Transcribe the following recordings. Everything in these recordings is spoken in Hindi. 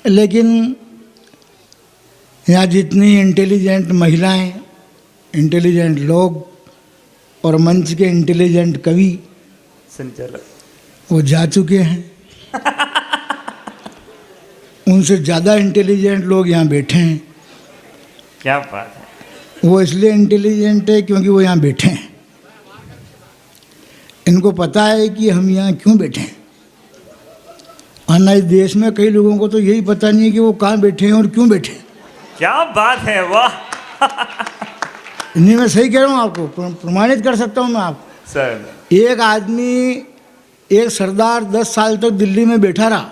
लेकिन यहाँ जितनी इंटेलिजेंट महिलाएं, इंटेलिजेंट लोग और मंच के इंटेलिजेंट कवि संचालक वो जा चुके हैं। उनसे ज़्यादा इंटेलिजेंट लोग यहाँ बैठे हैं। क्या बात है। वो इसलिए इंटेलिजेंट है क्योंकि वो यहाँ बैठे हैं। इनको पता है कि हम यहाँ क्यों बैठे हैं। वरना इस देश में कई लोगों को तो यही पता नहीं है कि वो कहाँ बैठे हैं और क्यों बैठे हैं। क्या बात है, वाह। नहीं, मैं सही कह रहा हूँ, आपको प्रमाणित कर सकता हूँ मैं आपको। सर एक आदमी, एक सरदार 10 साल तक दिल्ली में बैठा रहा।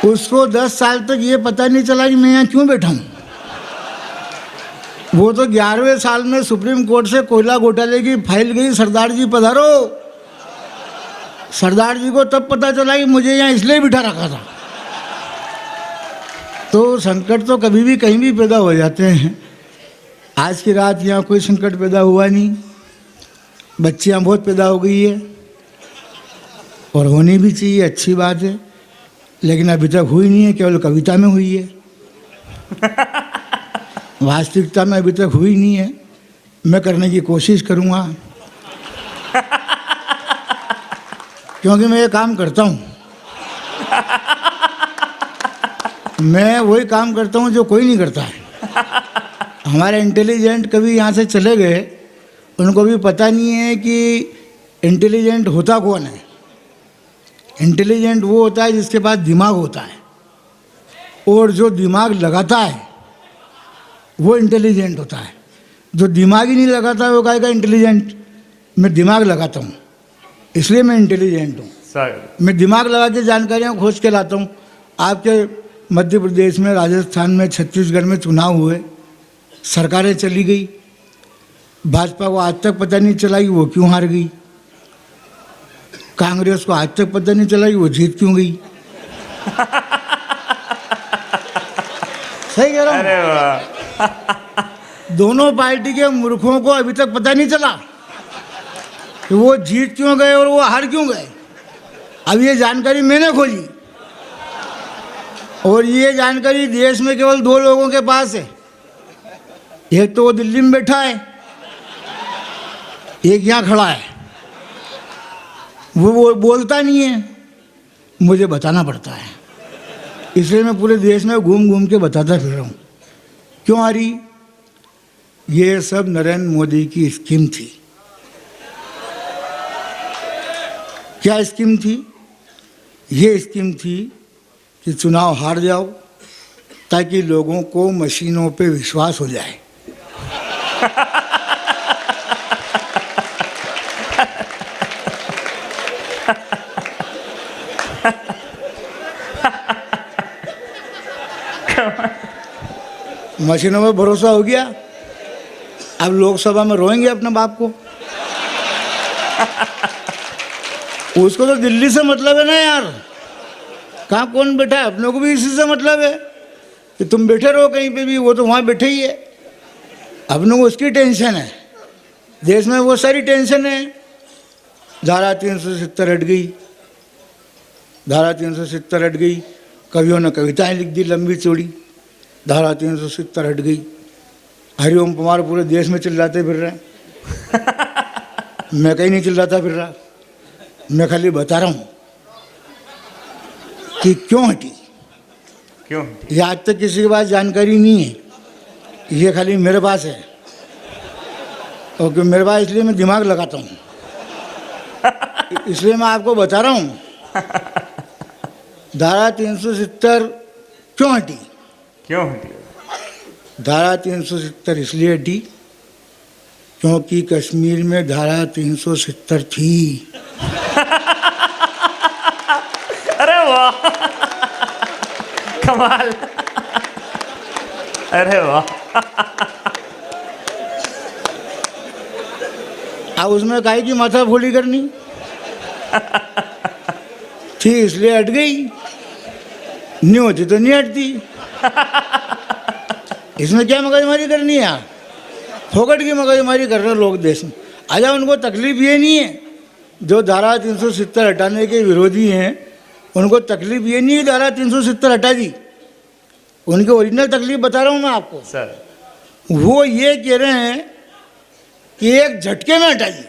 उसको 10 साल तक ये पता नहीं चला कि मैं यहाँ क्यों बैठा हूँ। वो तो 11वें साल में सुप्रीम कोर्ट से कोयला घोटाले की फाइल गई, सरदार जी पधारो। सरदार जी को तब पता चला कि मुझे यहाँ इसलिए बिठा रखा था। तो संकट तो कभी भी कहीं भी पैदा हो जाते हैं। आज की रात यहाँ कोई संकट पैदा हुआ नहीं। बच्चियाँ बहुत पैदा हो गई है और होनी भी चाहिए, अच्छी बात है, लेकिन अभी तक हुई नहीं है, केवल कविता में हुई है। वास्तविकता में अभी तक हुई नहीं है। मैं करने की कोशिश करूँगा, क्योंकि मैं ये काम करता हूँ। मैं वही काम करता हूँ जो कोई नहीं करता है। हमारे इंटेलिजेंट कभी यहाँ से चले गए, उनको भी पता नहीं है कि इंटेलिजेंट होता कौन है। इंटेलिजेंट वो होता है जिसके पास दिमाग होता है, और जो दिमाग लगाता है वो इंटेलिजेंट होता है। जो दिमाग ही नहीं लगाता वो कहेगा इंटेलिजेंट। मैं दिमाग लगाता हूँ, इसलिए मैं इंटेलिजेंट हूँ। सर मैं दिमाग लगा के जानकारियाँ खोज के लाता हूँ। आपके मध्य प्रदेश में, राजस्थान में, छत्तीसगढ़ में चुनाव हुए, सरकारें चली गई। भाजपा को आज तक पता नहीं चला कि वो क्यों हार गई। कांग्रेस को आज तक पता नहीं चला कि वो जीत क्यों गई। सही कह रहा हूँ। अरे वाह। दोनों पार्टी के मूर्खों को अभी तक पता नहीं चला कि वो जीत क्यों गए और वो हार क्यों गए। अब ये जानकारी मैंने खोजी, और ये जानकारी देश में केवल 2 लोगों के पास है। एक तो वो दिल्ली में बैठा है, एक यहाँ खड़ा है। वो बोलता नहीं है, मुझे बताना पड़ता है। इसलिए मैं पूरे देश में घूम घूम के बताता फिर रहा हूँ। क्यों आ रही? ये सब नरेंद्र मोदी की स्कीम थी। क्या स्कीम थी? ये स्कीम थी कि चुनाव हार जाओ ताकि लोगों को मशीनों पे विश्वास हो जाए। मशीनों में भरोसा हो गया, अब लोकसभा में रोएंगे अपने बाप को। उसको तो दिल्ली से मतलब है ना यार, कहाँ कौन बैठा है, अपने को भी इसी से मतलब है कि तुम बैठे रहो कहीं पे भी, वो तो वहाँ बैठे ही है। अपने को उसकी टेंशन है। देश में वो सारी टेंशन है। धारा 370 हट गई, धारा 370 हट गई। कवियों ने कविताएं लिख दी लंबी चौड़ी। धारा 370 हट गई। हरिओम कुमार पूरे देश में चिल्लाते फिर रहे हैं। मैं कहीं नहीं चिल्लाता फिर रहा, मैं खाली बता रहा हूँ कि क्यों हटी। क्यों? ये आज तक किसी के पास जानकारी नहीं है, ये खाली मेरे पास है। और क्यों मेरे पास, इसलिए मैं दिमाग लगाता हूँ, इसलिए मैं आपको बता रहा हूँ। धारा 370 क्यों हटी? क्यों हटी? धारा 370 इसलिए हटी क्योंकि कश्मीर में धारा 370 थी। अरे वाह, कमाल। अरे वाह। अब उसमें काहे की माथा फोड़ी करनी थी, इसलिए हट गई। नहीं होती तो नहीं हटती। इसमें क्या मगजमारी करनी है यार? फोकट की मगजमारी कर रहे हैं लोग देश में। अच्छा, उनको तकलीफ ये नहीं है जो धारा 370 हटाने के विरोधी हैं उनको तकलीफ ये नहीं है धारा 370 हटा दी, उनकी ओरिजिनल तकलीफ बता रहा हूँ मैं आपको। सर वो ये कह रहे हैं कि एक झटके में हटा दी।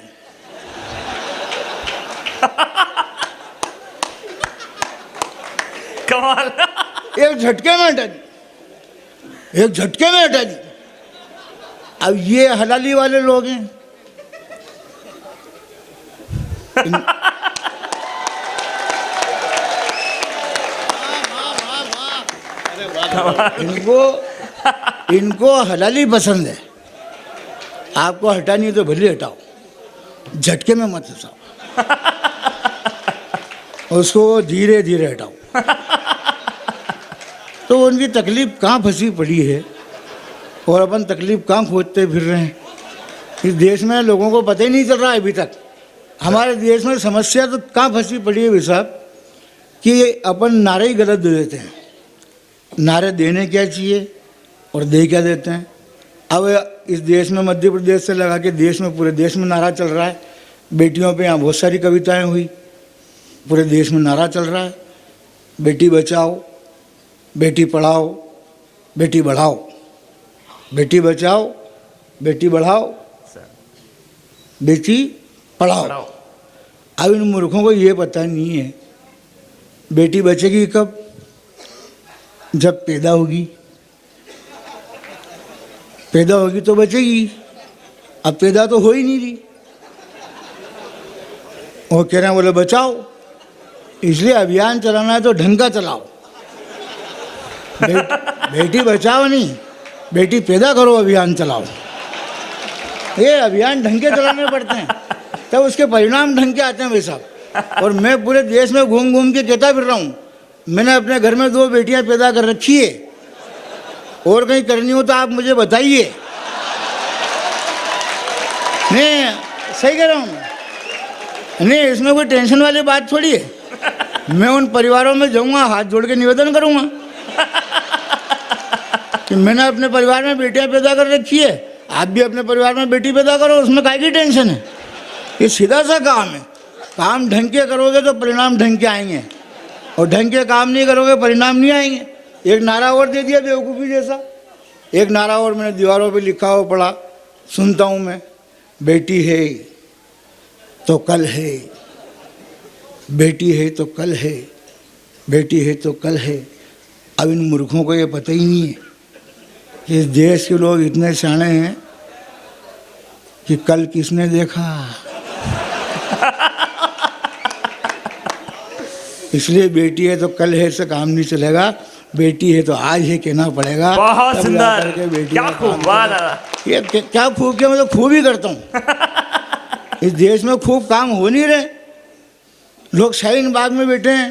कमाल। एक झटके में हटा दी, एक झटके में हटा दी। अब ये हलाली वाले लोग हैं। इनको हलाली पसंद है। आपको हटानी है तो भले हटाओ, झटके में मत हटाओ, उसको धीरे धीरे हटाओ। तो उनकी तकलीफ कहाँ फंसी पड़ी है और अपन तकलीफ कहाँ खोजते फिर रहे हैं। इस देश में लोगों को पता ही नहीं चल रहा है अभी तक। हमारे देश में समस्या तो कहाँ फंसी पड़ी है भाई साहब कि अपन नारे ही गलत दे देते हैं। नारे देने क्या चाहिए और दे क्या देते हैं। अब इस देश में मध्य प्रदेश से लगा के देश में पूरे देश में नारा चल रहा है। बेटियों पे यहाँ बहुत सारी कविताएं हुई, पूरे देश में नारा चल रहा है, बेटी बचाओ, बेटी पढ़ाओ, बेटी बढ़ाओ, बेटी बचाओ, बेटी बढ़ाओ, बेटी पढ़ाओ। अब इन मूर्खों को ये पता नहीं है बेटी बचेगी कब, जब पैदा होगी। पैदा होगी तो बचेगी, अब पैदा तो हो ही नहीं रही। वो कह रहे हैं बोले बचाओ, इसलिए अभियान चलाना है तो ढंग का चलाओ। बेटी बचाओ नहीं, बेटी पैदा करो, अभियान चलाओ। ये अभियान ढंग के चलाने पड़ते हैं तब उसके परिणाम ढंग के आते हैं भाई साहब। और मैं पूरे देश में घूम घूम के कहता फिर रहा हूँ, मैंने अपने घर में 2 बेटियां पैदा कर रखी है, और कहीं करनी हो तो आप मुझे बताइए। नहीं, सही कह रहा हूँ, नहीं इसमें कोई टेंशन वाली बात थोड़ी है। मैं उन परिवारों में जाऊँगा, हाथ जोड़ के निवेदन करूँगा कि मैंने अपने परिवार में बेटियां पैदा कर रखी है, आप भी अपने परिवार में बेटी पैदा करो, उसमें काहे की टेंशन है। ये सीधा सा काम है। काम ढंग के करोगे तो परिणाम ढंग के आएंगे, और ढंग के काम नहीं करोगे परिणाम नहीं आएंगे। एक नारा और दे दिया बेवकूफ़ी जैसा, एक नारा और मैंने दीवारों पे लिखा हो पढ़ा, सुनता हूँ मैं, बेटी है तो कल है, बेटी है तो कल है, बेटी है तो कल है। अब इन मूर्खों को ये पता ही नहीं है कि इस देश के लोग इतने शाणे हैं कि कल किसने देखा। इसलिए बेटी है तो कल है से काम नहीं चलेगा, बेटी है तो आज ही कहना पड़ेगा। बहुत सुंदर, क्या खूब बात। ये क्या खूब, क्या मतलब खूब ही करता हूँ। इस देश में खूब काम हो नहीं रहे। लोग शाहीन बाग में बैठे हैं,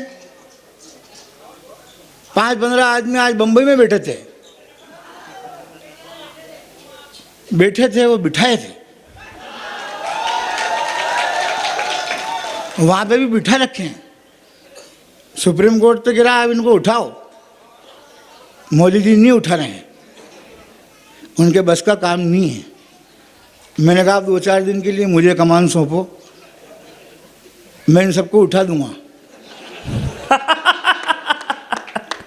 5-15 आदमी आज बंबई में बैठे थे, वो बिठाए थे, वहाँ पे भी बिठा रखे हैं। सुप्रीम कोर्ट तो कह रहा है अब इनको उठाओ, मोदी जी नहीं उठा रहे हैं, उनके बस का काम नहीं है। मैंने कहा 2-4 दिन के लिए मुझे कमान सौंपो, मैं इन सबको उठा दूंगा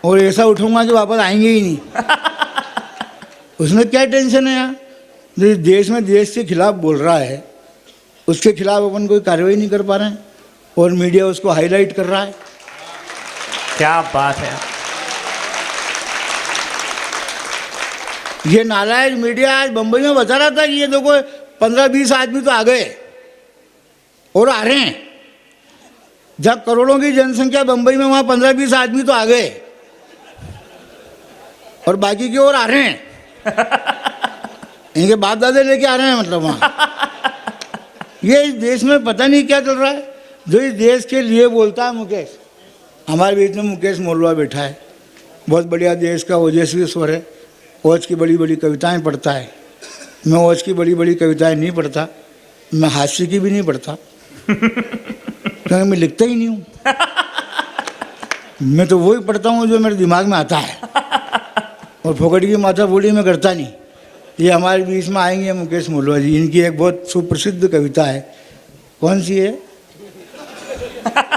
और ऐसा उठाऊंगा कि वापस आएंगे ही नहीं। उसमें क्या टेंशन है यार। जो देश में देश के खिलाफ बोल रहा है उसके खिलाफ अपन कोई कार्रवाई नहीं कर पा रहे हैं और मीडिया उसको हाईलाइट कर रहा है। क्या बात है। ये नालायक मीडिया आज बंबई में बता रहा था कि ये देखो 15-20 आदमी तो आ गए और आ रहे हैं। जब करोड़ों की जनसंख्या बंबई में, वहाँ 15-20 आदमी तो आ गए और बाकी की ओर आ रहे हैं। इनके बाप दादे लेके आ रहे हैं, मतलब वहाँ। ये इस देश में पता नहीं क्या चल रहा है। जो इस देश के लिए बोलता है मुकेश, हमारे बीच में मुकेश मोलवा बैठा है, बहुत बढ़िया देश का ओजस्वी स्वर है, ओज की बड़ी बड़ी कविताएं पढ़ता है। मैं ओज की बड़ी बड़ी कविताएं नहीं पढ़ता, मैं हास्य की भी नहीं पढ़ता क्योंकि मैं लिखता ही नहीं हूँ। मैं तो वही पढ़ता हूँ जो मेरे दिमाग में आता है, और फोकट की माथा बोली मैं करता नहीं। ये हमारे बीच में आएंगे मुकेश मोलवा जी, इनकी एक बहुत सुप्रसिद्ध कविता है। कौन सी है? है